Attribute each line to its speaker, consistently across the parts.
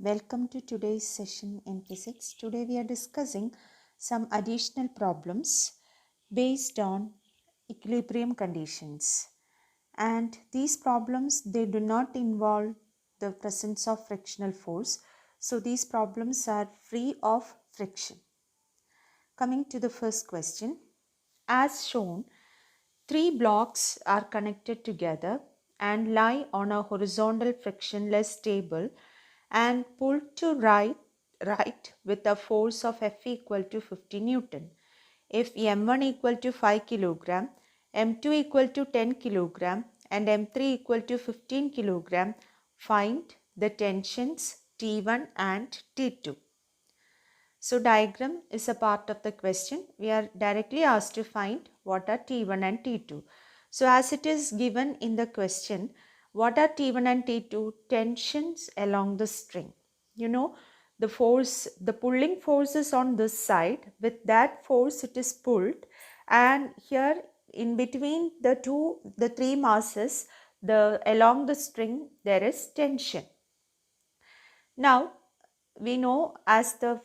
Speaker 1: Welcome to today's session in physics. Today we are discussing some additional problems based on equilibrium conditions. And these problems, they do not involve the presence of frictional force. So these problems are free of friction. Coming to the first question, as shown, three blocks are connected together and lie on a horizontal frictionless table and pulled to right with a force of F equal to 50 Newton. If M1 equal to 5 kilogram, M2 equal to 10 kilogram and M3 equal to 15 kilogram, find the tensions T1 and T2. So diagram is a part of the question. We are directly asked to find what are T1 and T2. So as it is given in the question, what are T1 and T2? Tensions along the string. You know, the force, the pulling force is on this side. With that force it is pulled, and here in between the three masses, along the string there is tension. Now we know as the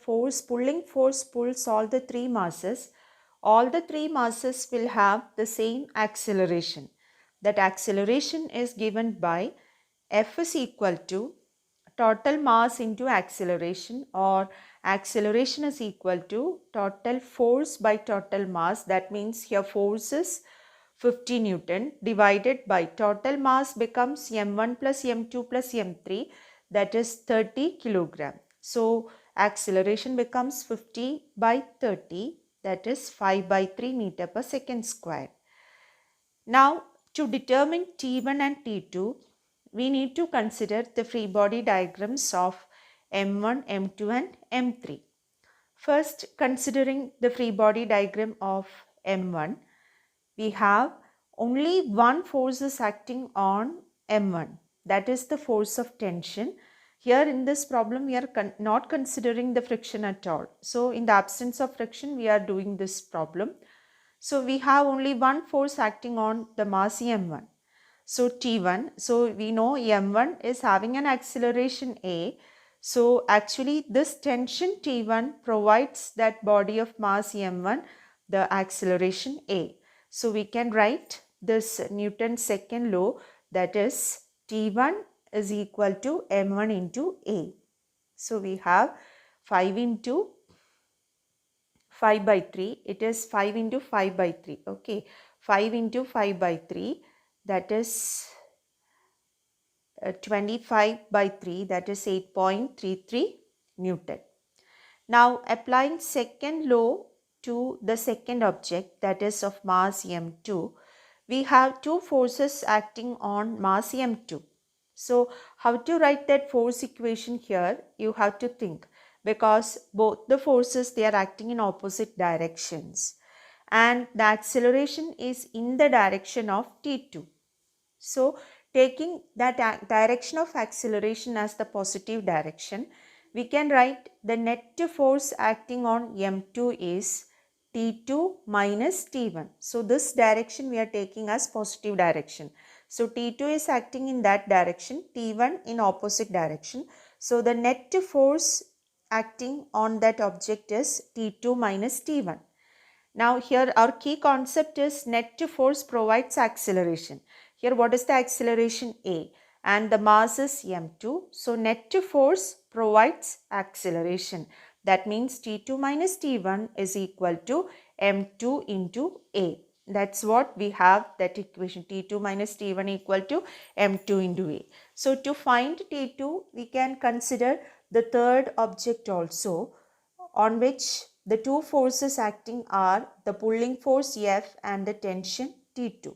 Speaker 1: pulling force pulls all the three masses will have the same acceleration. That acceleration is given by F is equal to total mass into acceleration, or acceleration is equal to total force by total mass. That means here force is 50 Newton divided by total mass becomes M1 plus M2 plus M3, that is 30 kilogram. So acceleration becomes 50 by 30, that is 5 by 3 meter per second square. Now to determine T1 and T2, we need to consider the free body diagrams of M1, M2 and M3. First, considering the free body diagram of M1, we have only one force is acting on M1, that is the force of tension. Here in this problem we are not considering the friction at all. So in the absence of friction we are doing this problem. So we have only one force acting on the mass M1. So T1, so we know M1 is having an acceleration A. So actually this tension T1 provides that body of mass M1 the acceleration A. So we can write this Newton's second law, that is T1 is equal to M1 into A. So we have 5 into 5 by 3, it is 5 into 5 by 3, okay, 5 into 5 by 3, that is 25 by 3, that is 8.33 Newton. Now applying second law to the second object, that is of mass M2, we have two forces acting on mass M2. So how to write that force equation here, you have to think, because both the forces, they are acting in opposite directions and the acceleration is in the direction of T2. So taking that direction of acceleration as the positive direction, we can write the net force acting on M2 is T2 minus T1. So this direction we are taking as positive direction. So T2 is acting in that direction, T1 in opposite direction. So the net force acting on that object is T2 minus T1. Now here our key concept is net force provides acceleration. Here what is the acceleration? A, and the mass is M2. So net force provides acceleration. That means T2 minus T1 is equal to M2 into A. That's what we have, that equation, T2 minus T1 equal to M2 into A. So to find T2, we can consider the third object also, on which the two forces acting are the pulling force F and the tension T2.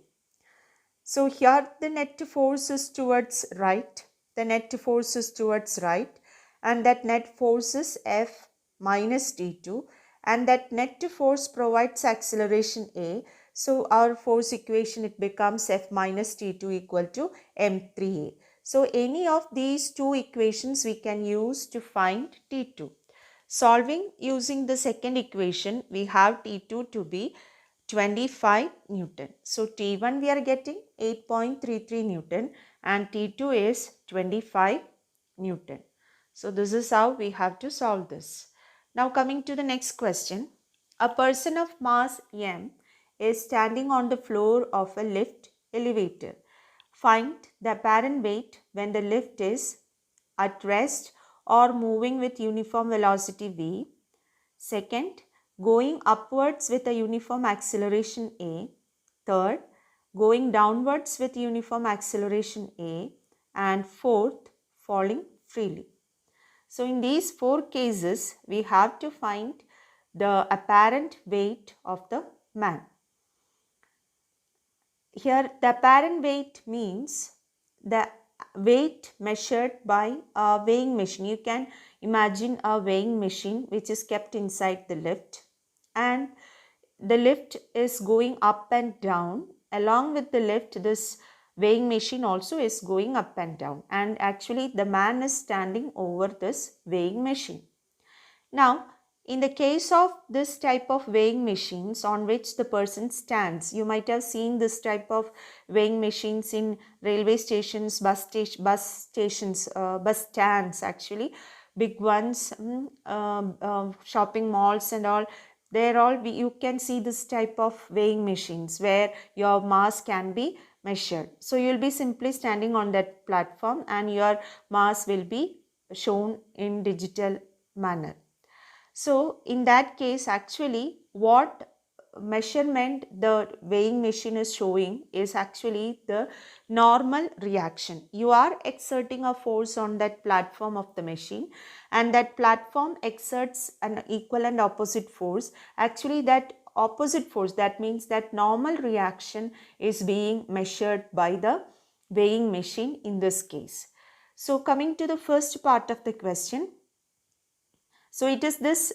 Speaker 1: So here the net force is towards right, and that net force is F minus T2, and that net force provides acceleration A. So our force equation, it becomes F minus T2 equal to M3A. So any of these two equations we can use to find T2. Solving using the second equation, we have T2 to be 25 Newton. So T1 we are getting 8.33 Newton and T2 is 25 Newton. So this is how we have to solve this. Now coming to the next question. A person of mass m is standing on the floor of a lift elevator. Find the apparent weight when the lift is at rest or moving with uniform velocity v. Second, going upwards with a uniform acceleration a. Third, going downwards with uniform acceleration a. And fourth, falling freely. So in these four cases, we have to find the apparent weight of the man. Here the apparent weight means the weight measured by a weighing machine. You can imagine a weighing machine which is kept inside the lift, and the lift is going up and down. Along with the lift, this weighing machine also is going up and down, and actually the man is standing over this weighing machine. Now, in the case of this type of weighing machines on which the person stands, you might have seen this type of weighing machines in railway stations, bus stands actually, big ones, shopping malls and all. You can see this type of weighing machines where your mass can be measured. So you'll be simply standing on that platform and your mass will be shown in digital manner. So in that case, actually what measurement the weighing machine is showing is actually the normal reaction. You are exerting a force on that platform of the machine, and that platform exerts an equal and opposite force. Actually that opposite force, that means that normal reaction is being measured by the weighing machine in this case. So coming to the first part of the question. So it is this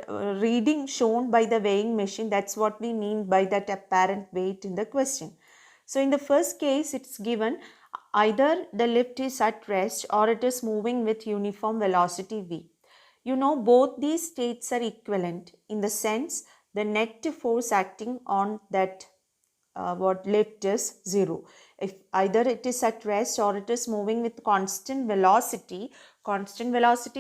Speaker 1: reading shown by the weighing machine. That's what we mean by that apparent weight in the question. So in the first case, it's given either the lift is at rest or it is moving with uniform velocity v. You know, both these states are equivalent in the sense the net force acting on that lift is 0. If either it is at rest or it is moving with constant velocity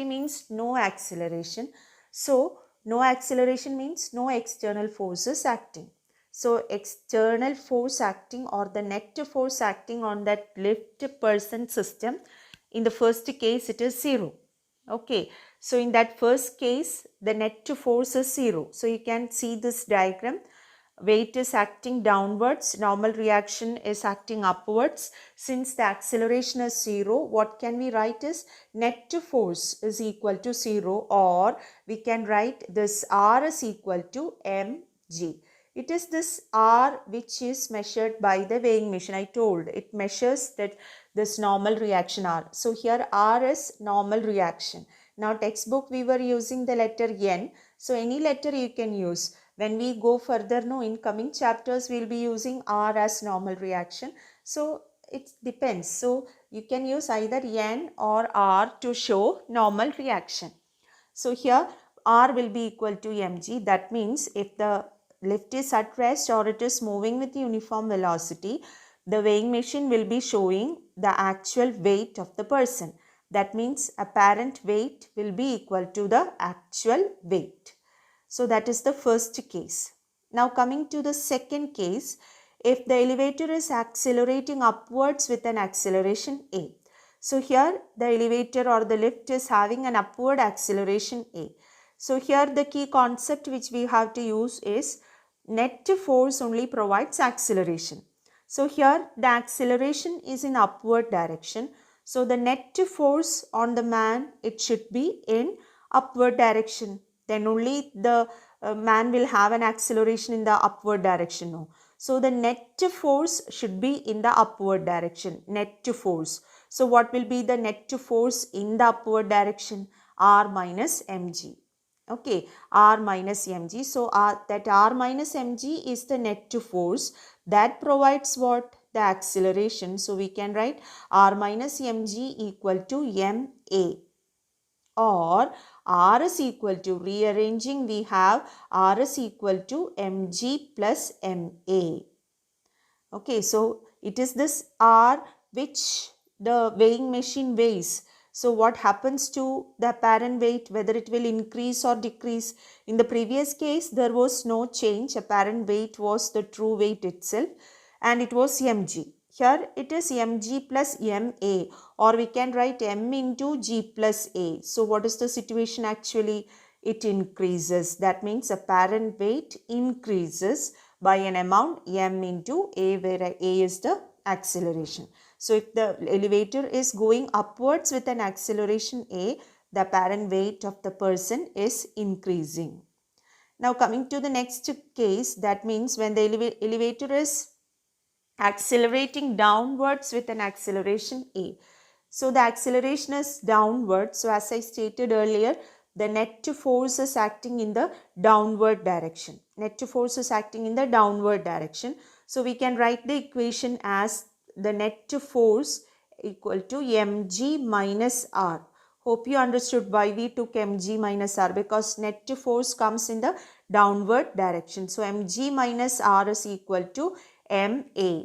Speaker 1: means no acceleration. So no acceleration means no external forces acting. So external force acting or the net force acting on that lift person system, in the first case it is 0. Okay, so in that first case the net force is 0. So you can see this diagram. Weight is acting downwards, normal reaction is acting upwards. Since the acceleration is 0, what can we write is net force is equal to 0, or we can write this R is equal to mg. It is this R which is measured by the weighing machine. I told it measures that this normal reaction R. So here R is normal reaction. Now textbook we were using the letter N. So any letter you can use. When we go further, in coming chapters, we'll be using R as normal reaction. So it depends. So you can use either N or R to show normal reaction. So here R will be equal to mg. That means if the lift is at rest or it is moving with uniform velocity, the weighing machine will be showing the actual weight of the person. That means apparent weight will be equal to the actual weight. So that is the first case. Now coming to the second case, if the elevator is accelerating upwards with an acceleration a. So here the elevator or the lift is having an upward acceleration a. So here the key concept which we have to use is net force only provides acceleration. So here the acceleration is in upward direction. So the net force on the man, it should be in upward direction. Then only the man will have an acceleration in the upward direction. No. So the net force should be in the upward direction, net force. So what will be the net force in the upward direction? R minus mg. Okay, R minus mg. So that R minus mg is the net force that provides what? The acceleration. So we can write R minus mg equal to ma. Or R is equal to, rearranging we have R is equal to mg plus ma. Okay, so it is this R which the weighing machine weighs. So what happens to the apparent weight, whether it will increase or decrease? In the previous case, there was no change. Apparent weight was the true weight itself and it was mg. Here it is mg plus ma, or we can write m into g plus a. So what is the situation actually? It increases. That means apparent weight increases by an amount m into a, where a is the acceleration. So if the elevator is going upwards with an acceleration a, the apparent weight of the person is increasing. Now coming to the next case, that means when the elevator is accelerating downwards with an acceleration a. So the acceleration is downward. So as I stated earlier, the net force is acting in the downward direction. Net force is acting in the downward direction. So we can write the equation as the net force equal to mg minus r. Hope you understood why we took mg minus r, because net force comes in the downward direction. So mg minus r is equal to ma.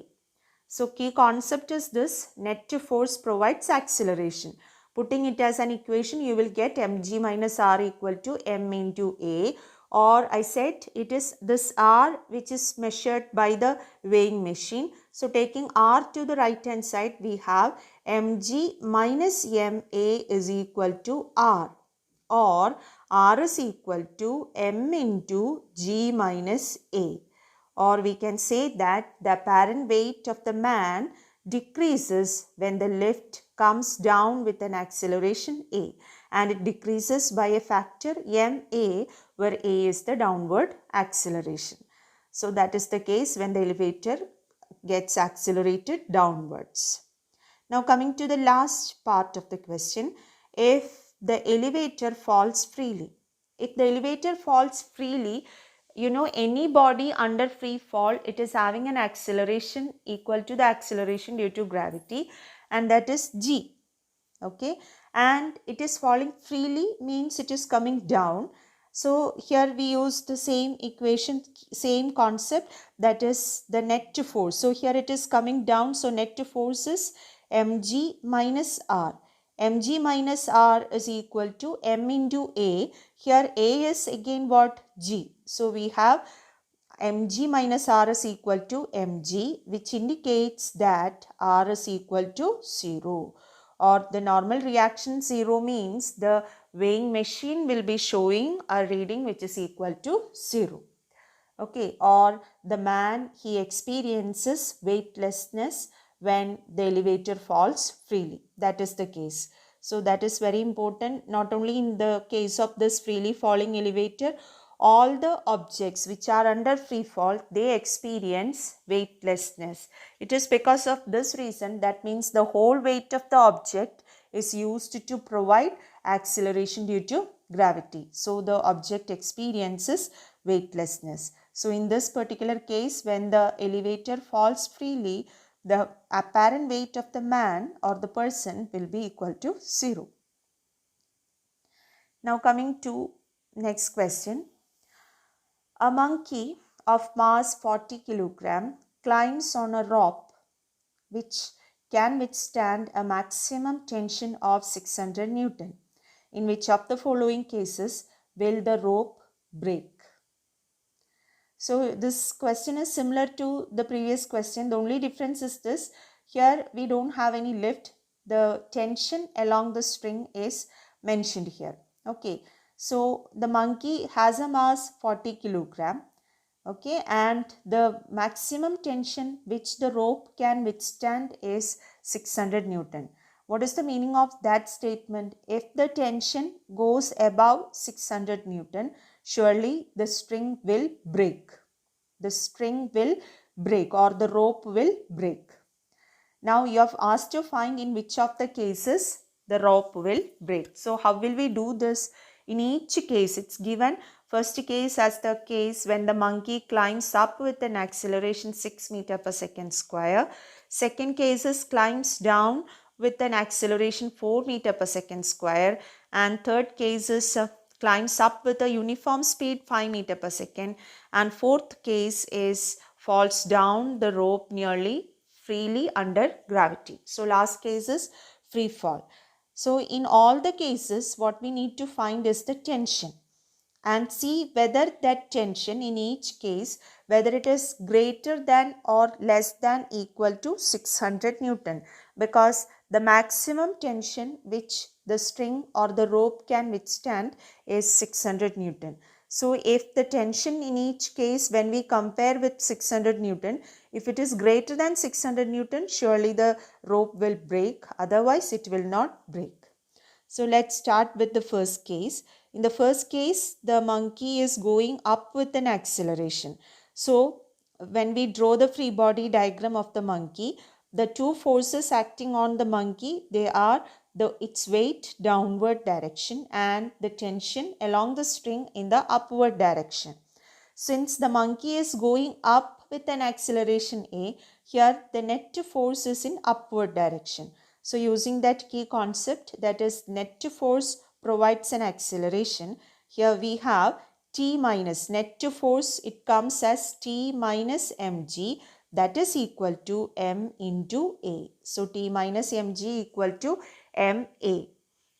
Speaker 1: So key concept is this: net force provides acceleration. Putting it as an equation, you will get mg minus r equal to m into a, or I said it is this r which is measured by the weighing machine. So taking r to the right hand side, we have mg minus ma is equal to r, or r is equal to m into g minus a. Or we can say that the apparent weight of the man decreases when the lift comes down with an acceleration a, and it decreases by a factor ma, where a is the downward acceleration. So that is the case when the elevator gets accelerated downwards. Now coming to the last part of the question, if the elevator falls freely. If the elevator falls freely, any body under free fall, it is having an acceleration equal to the acceleration due to gravity, and that is g. Okay, and it is falling freely means it is coming down. So here we use the same equation, same concept, that is the net force. So here it is coming down, so net force is mg minus r. mg minus r is equal to m into a. Here a is again what? G. So we have mg minus r is equal to mg, which indicates that r is equal to 0. Or the normal reaction 0 means the weighing machine will be showing a reading which is equal to 0. Okay, or the man, he experiences weightlessness when the elevator falls freely. That is the case. So that is very important, not only in the case of this freely falling elevator, all the objects which are under free fall, they experience weightlessness. It is because of this reason, that means the whole weight of the object is used to provide acceleration due to gravity. So the object experiences weightlessness. So in this particular case, when the elevator falls freely, the apparent weight of the man or the person will be equal to 0. Now coming to next question. A monkey of mass 40 kg climbs on a rope which can withstand a maximum tension of 600 Newton. In which of the following cases will the rope break? So this question is similar to the previous question. The only difference is this: here we don't have any lift. The tension along the string is mentioned here. Okay, so the monkey has a mass 40 kg. Okay, and the maximum tension which the rope can withstand is 600 Newton. What is the meaning of that statement? If the tension goes above 600 Newton, surely the string will break. The string will break, or the rope will break. Now you have asked to find in which of the cases the rope will break. So how will we do this? In each case, it's given first case as the case when the monkey climbs up with an acceleration 6 meter per second square. Second case is climbs down with an acceleration 4 meter per second square. And third case is climbs up with a uniform speed 5 meter per second. And fourth case is falls down the rope nearly freely under gravity. So last case is free fall. So in all the cases, what we need to find is the tension and see whether that tension in each case, whether it is greater than or less than equal to 600 Newton, because the maximum tension which the string or the rope can withstand is 600 Newton. So if the tension in each case, when we compare with 600 Newton, if it is greater than 600 Newton, surely the rope will break, otherwise it will not break. So let's start with the first case. In the first case, the monkey is going up with an acceleration. So when we draw the free body diagram of the monkey, the two forces acting on the monkey, they are its weight downward direction and the tension along the string in the upward direction. Since the monkey is going up with an acceleration A, here the net force is in upward direction. So using that key concept, that is net force provides an acceleration. Here we have T minus net force, it comes as T minus mg, that is equal to m into A. So T minus mg equal to ma.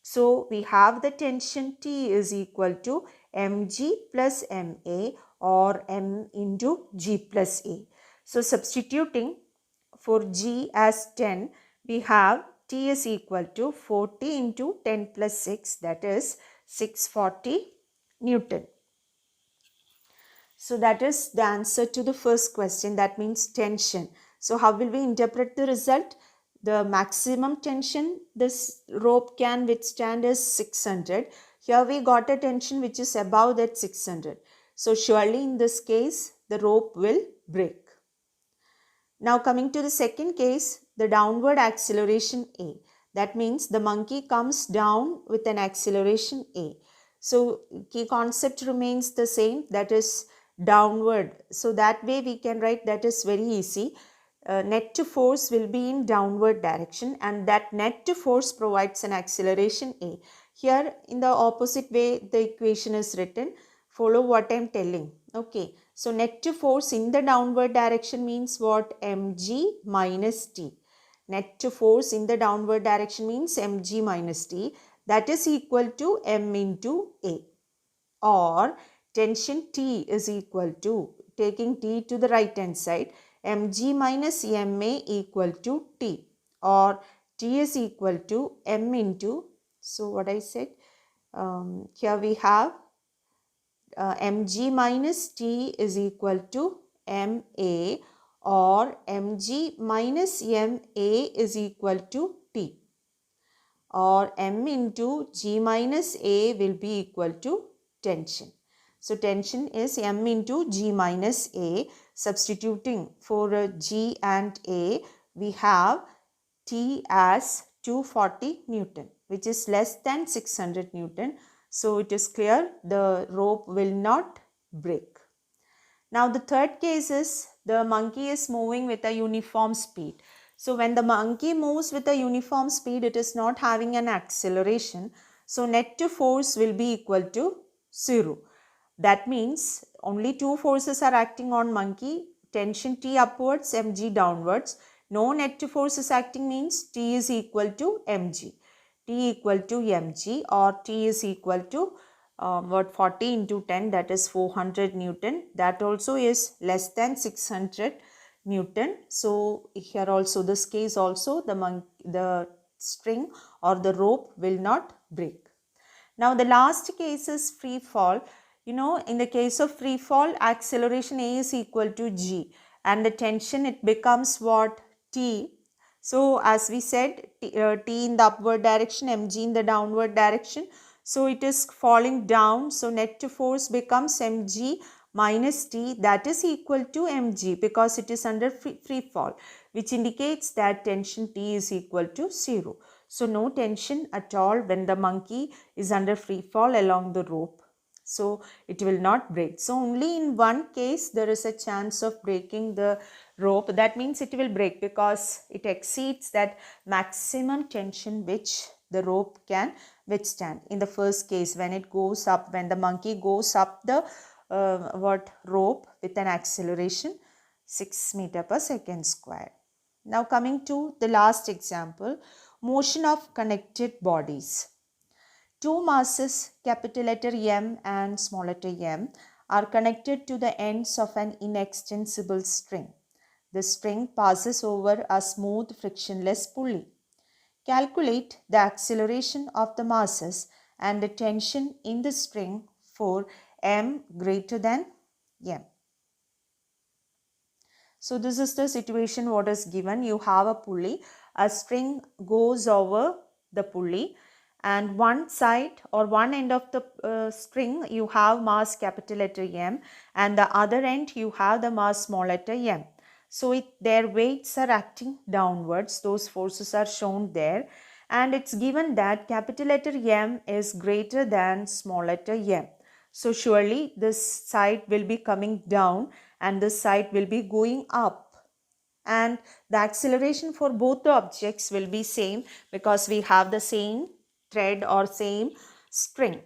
Speaker 1: So we have the tension T is equal to mg plus ma or m into g plus A. So substituting for g as 10, we have T is equal to 40 into 10 plus 6, that is 640 Newton. So that is the answer to the first question, that means tension. So how will we interpret the result? The maximum tension this rope can withstand is 600. Here we got a tension which is above that 600. So surely in this case the rope will break. Now coming to the second case, the downward acceleration A. That means the monkey comes down with an acceleration A. So key concept remains the same, that is downward. So that way we can write, that is very easy. Net to force will be in downward direction and that net to force provides an acceleration A. Here in the opposite way the equation is written. Follow what I am telling. Okay. So net to force in the downward direction means what? Mg minus T. Net to force in the downward direction means Mg minus T. That is equal to M into A. Or tension T is equal to, taking T to the right hand side, Mg minus Ma equal to T. Or T is equal to M into, so what I said, here we have mg minus T is equal to ma, or mg minus ma is equal to T, or m into g minus a will be equal to tension. So tension is m into g minus a. Substituting for g and a, we have T as 240 Newton, which is less than 600 Newton. So it is clear the rope will not break. Now the third case is the monkey is moving with a uniform speed. So when the monkey moves with a uniform speed, it is not having an acceleration. So net to force will be equal to 0. That means only two forces are acting on monkey, tension T upwards, mg downwards. No net to force is acting means T is equal to mg. T equal to mg, or T is equal to 40 into 10, that is 400 Newton. That also is less than 600 Newton. So here also, this case also, the string or the rope will not break. Now the last case is free fall. You know, in the case of free fall, acceleration A is equal to g and the tension, it becomes what? T. So as we said, T in the upward direction, mg in the downward direction. So it is falling down. So net to force becomes mg minus T, that is equal to mg because it is under free fall, which indicates that tension T is equal to 0. So no tension at all when the monkey is under free fall along the rope. So it will not break. So only in one case there is a chance of breaking the rope. That means it will break because it exceeds that maximum tension which the rope can withstand. In the first case, when it goes up, when the monkey goes up the rope with an acceleration 6 meters per second square. Now coming to the last example, motion of connected bodies. Two masses, capital letter M and small letter m, are connected to the ends of an inextensible string. The string passes over a smooth frictionless pulley. Calculate the acceleration of the masses and the tension in the string for m greater than m. So this is the situation what is given. You have a pulley, a string goes over the pulley, and one side or one end of the string you have mass capital letter M, and the other end you have the mass small letter m. So their weights are acting downwards. Those forces are shown there, and it's given that capital letter M is greater than small letter m. So surely this side will be coming down and this side will be going up. And the acceleration for both the objects will be same because we have the same thread or same string.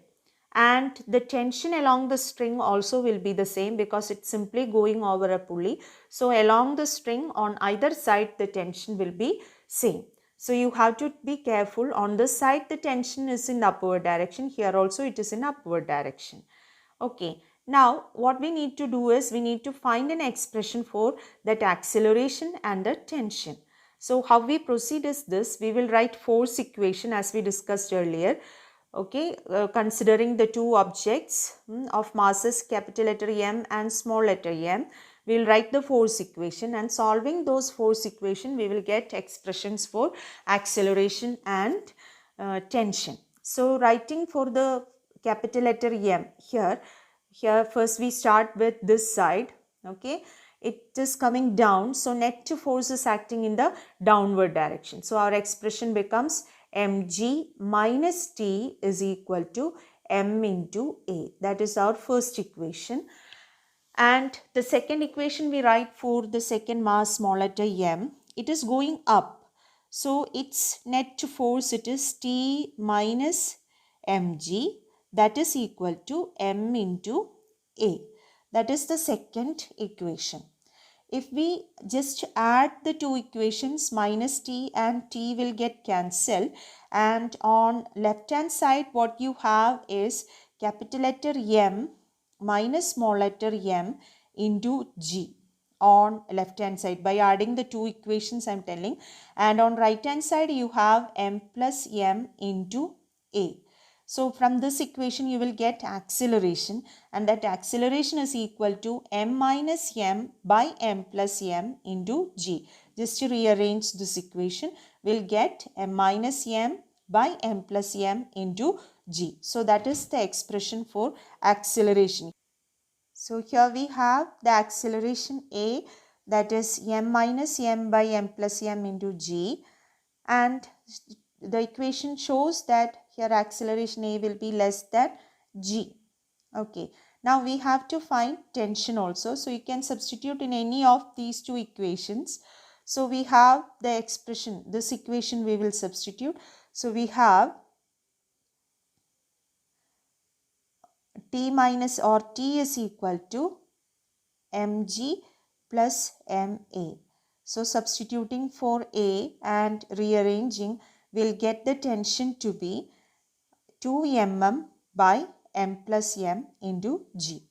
Speaker 1: And the tension along the string also will be the same because it's simply going over a pulley. So along the string on either side the tension will be same. So you have to be careful. On this side the tension is in upward direction. Here also it is in upward direction. Okay. Now what we need to do is we need to find an expression for that acceleration and the tension. So how we proceed is this. We will write force equation as we discussed earlier. Okay, considering the two objects of masses capital letter M and small letter m, we will write the force equation, and solving those force equation we will get expressions for acceleration and tension. So writing for the capital letter M, here first we start with this side. Okay, it is coming down, so net force is acting in the downward direction. So our expression becomes mg minus t is equal to m into a. That is our first equation. And the second equation we write for the second mass small letter m, it is going up. So its net force, it is T minus mg, that is equal to m into a. That is the second equation. If we just add the two equations, minus t and t will get cancelled, and on left hand side what you have is capital letter M minus small letter m into g on left hand side by adding the two equations I am telling, and on right hand side you have m plus m into a. So from this equation you will get acceleration, and that acceleration is equal to m minus m by m plus m into g. Just to rearrange this equation, we'll get m minus m by m plus m into g. So that is the expression for acceleration. So here we have the acceleration A, that is m minus m by m plus m into g, and the equation shows that here acceleration A will be less than g. Okay. Now we have to find tension also. So you can substitute in any of these two equations. So we have the expression, this equation we will substitute. So we have T minus or T is equal to mg plus ma. So substituting for A and rearranging, we'll get the tension to be 2 mm by m plus m into g.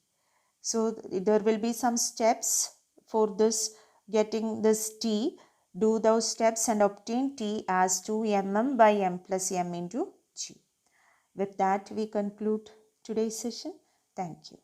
Speaker 1: So there will be some steps for this, getting this T. Do those steps and obtain T as 2 mm by m plus m into g. With that we conclude today's session. Thank you.